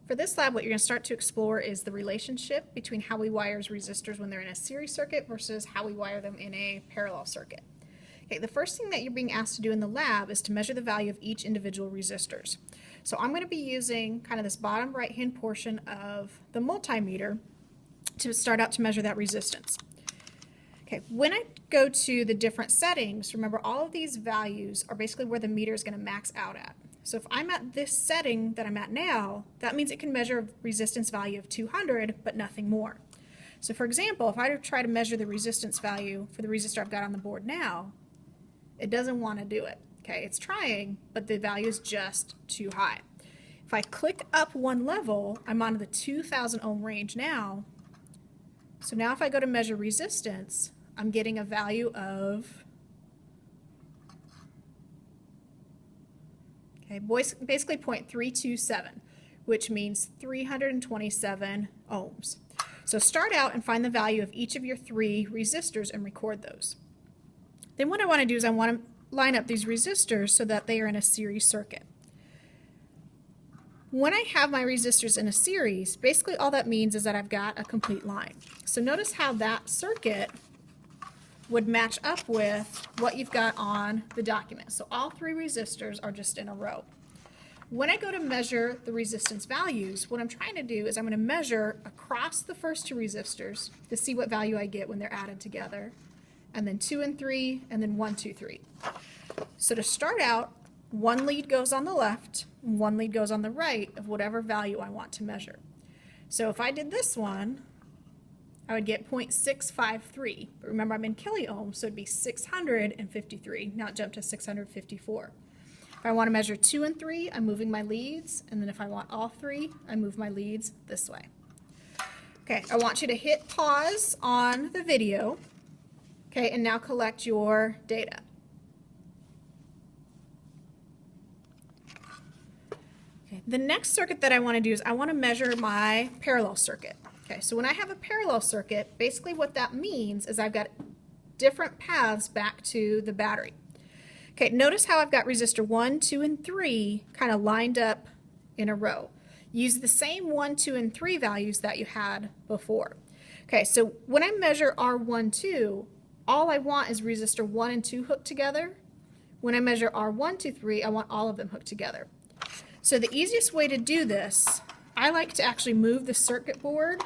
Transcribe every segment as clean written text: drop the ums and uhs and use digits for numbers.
For this lab, what you're going to start to explore is the relationship between how we wire resistors when they're in a series circuit versus how we wire them in a parallel circuit. Okay, the first thing that you're being asked to do in the lab is to measure the value of each individual resistors. So I'm going to be using kind of this bottom right-hand portion of the multimeter to start out to measure that resistance. Okay, when I go to the different settings, remember all of these values are basically where the meter is going to max out at. So if I'm at this setting that I'm at now, that means it can measure a resistance value of 200, but nothing more. So for example, if I try to measure the resistance value for the resistor I've got on the board now, it doesn't want to do it. Okay, it's trying, but the value is just too high. If I click up one level, I'm on the 2000 ohm range now. So now if I go to measure resistance, I'm getting a value of basically 0.327, which means 327 ohms. So start out and find the value of each of your three resistors and record those. Then what I want to do is I want to line up these resistors so that they are in a series circuit. When I have my resistors in a series, basically all that means is that I've got a complete line. So notice how that circuit would match up with what you've got on the document. So all three resistors are just in a row. When I go to measure the resistance values, what I'm trying to do is I'm going to measure across the first two resistors to see what value I get when they're added together, and then 2 and 3, and then 1, 2, 3. So to start out, one lead goes on the left, and one lead goes on the right of whatever value I want to measure. So if I did this one, I would get 0.653, but remember I'm in kiloohms, so it'd be 653. Now it jumped to 654. If I want to measure 2 and 3, I'm moving my leads, and then if I want all three, I move my leads this way. Okay, I want you to hit pause on the video, okay, and now collect your data. Okay, the next circuit that I want to do is I want to measure my parallel circuit. Okay, so when I have a parallel circuit, basically what that means is I've got different paths back to the battery. Okay, notice how I've got resistor 1, 2, and 3 kind of lined up in a row. Use the same 1, 2, and 3 values that you had before. Okay, so when I measure R12, all I want is resistor 1 and 2 hooked together. When I measure R1, 2, 3, I want all of them hooked together. So the easiest way to do this, I like to actually move the circuit board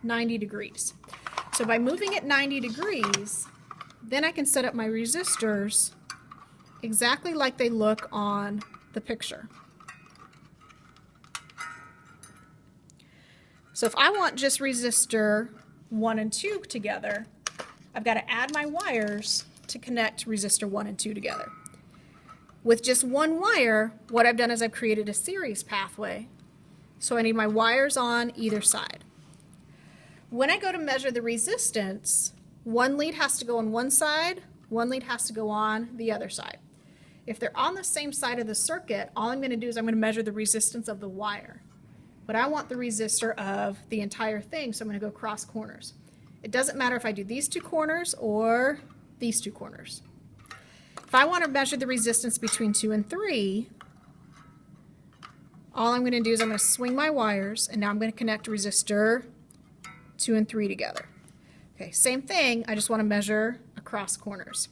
90 degrees. So by moving it 90 degrees, then I can set up my resistors exactly like they look on the picture. So if I want just resistor 1 and 2 together, I've got to add my wires to connect resistor 1 and 2 together. With just one wire, what I've done is I've created a series pathway. So I need my wires on either side. When I go to measure the resistance, one lead has to go on one side, one lead has to go on the other side. If they're on the same side of the circuit, all I'm going to do is I'm going to measure the resistance of the wire. But I want the resistor of the entire thing, so I'm going to go cross corners. It doesn't matter if I do these two corners or these two corners. If I want to measure the resistance between 2 and 3, all I'm going to do is I'm going to swing my wires, and now I'm going to connect resistor 2 and 3 together. Okay, same thing, I just want to measure across corners.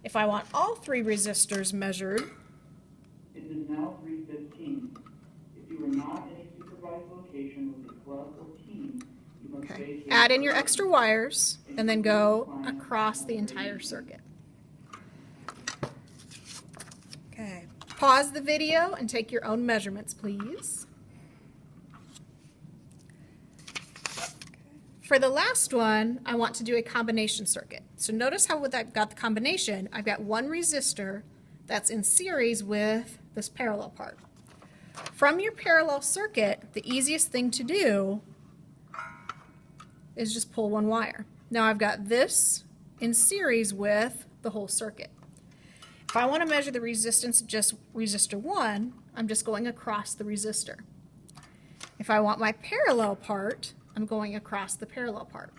If I want all three resistors measured, it is now 3:15. If you are not in a supervised location with a club or team, you must vacate. Add in your extra wires and then go across the entire circuit. Okay, pause the video and take your own measurements, please. For the last one, I want to do a combination circuit. So notice how I've got the combination. I've got one resistor that's in series with this parallel part. From your parallel circuit, the easiest thing to do is just pull one wire. Now I've got this in series with the whole circuit. If I want to measure the resistance of just resistor 1, I'm just going across the resistor. If I want my parallel part, I'm going across the parallel part.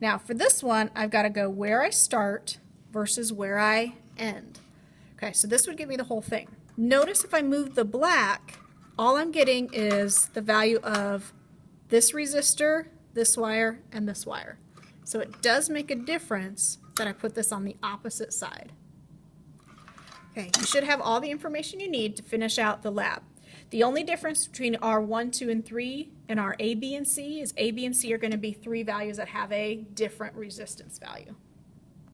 Now for this one, I've got to go where I start versus where I end. Okay, so this would give me the whole thing. Notice if I move the black, all I'm getting is the value of this resistor, this wire, and this wire. So it does make a difference that I put this on the opposite side. Okay, you should have all the information you need to finish out the lab. The only difference between our 1, 2, and 3 and our A, B, and C is A, B, and C are going to be 3 values that have a different resistance value.